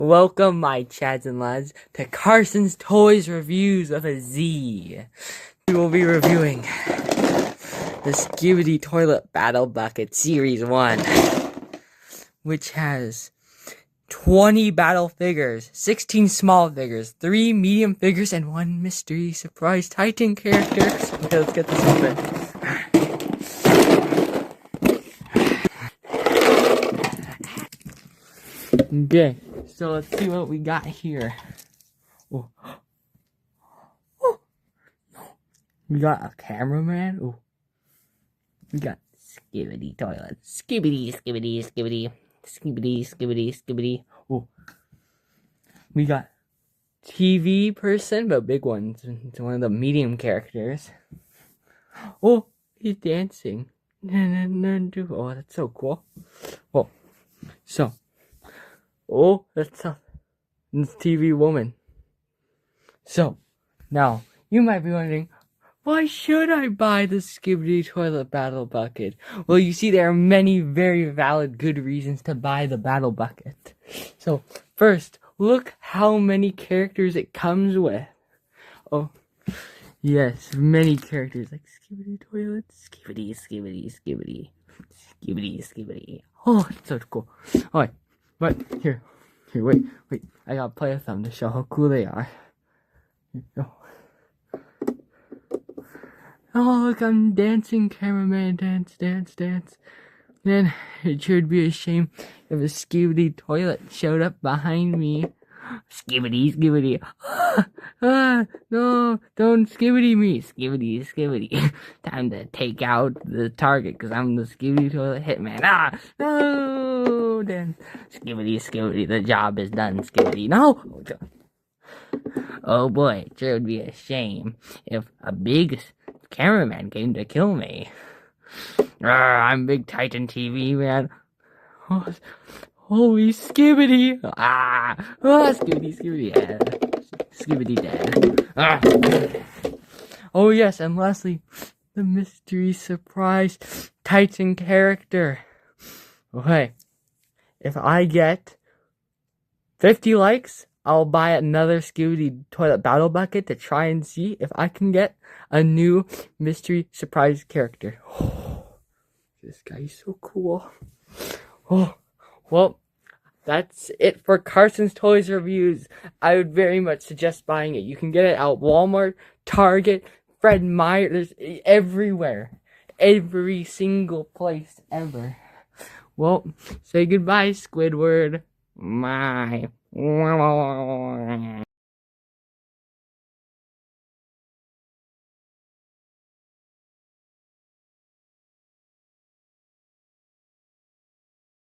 Welcome, my chads and lads, to Carson's Toys Reviews with a Z. We will be reviewing the SKIBIDI Toilet Battle Bucket Series 1, which has 20 battle figures, 16 small figures, 3 medium figures, and 1 mystery surprise Titan character. Okay, let's get this open. Okay, so let's see what we got here. Oh. Oh. We got a cameraman. Oh. We got SKIBIDI toilet. SKIBIDI, SKIBIDI, SKIBIDI. SKIBIDI, SKIBIDI, SKIBIDI. Oh. We got TV person, but big one. It's one of the medium characters. Oh, he's dancing. Oh, that's so cool. Oh, so. Oh, that's a TV woman. So, now, you might be wondering, why should I buy the SKIBIDI Toilet Battle Bucket? Well, you see, there are many very valid good reasons to buy the Battle Bucket. So, first, look how many characters it comes with. Oh, yes, many characters, like SKIBIDI Toilet, SKIBIDI, SKIBIDI, SKIBIDI, SKIBIDI, SKIBIDI. Oh, it's so cool. Alright. But, here, wait, I gotta play with them to show how cool they are. Here we go. Oh, look, I'm dancing, cameraman, dance. Then, it sure would be a shame if a SKIBIDI toilet showed up behind me. SKIBIDI. No, don't SKIBIDI me. SKIBIDI. Time to take out the target, because I'm the SKIBIDI toilet hitman. No! Then, SKIBIDI, the job is done, SKIBIDI. No! Oh boy, it sure would be a shame if a big cameraman came to kill me. I'm big Titan TV, man. Oh, holy SKIBIDI! SKIBIDI, yeah. SKIBIDI dead. Oh yes, and lastly, the mystery surprise Titan character. Okay, if I get 50 likes, I'll buy another SKIBIDI Toilet Battle Bucket to try and see if I can get a new mystery surprise character. Oh, this guy is so cool. Oh, well, that's it for Carson's Toys Reviews. I would very much suggest buying it. You can get it at Walmart, Target, Fred Meyer. There's everywhere. Every single place ever. Well, say goodbye, Squidward. Bye.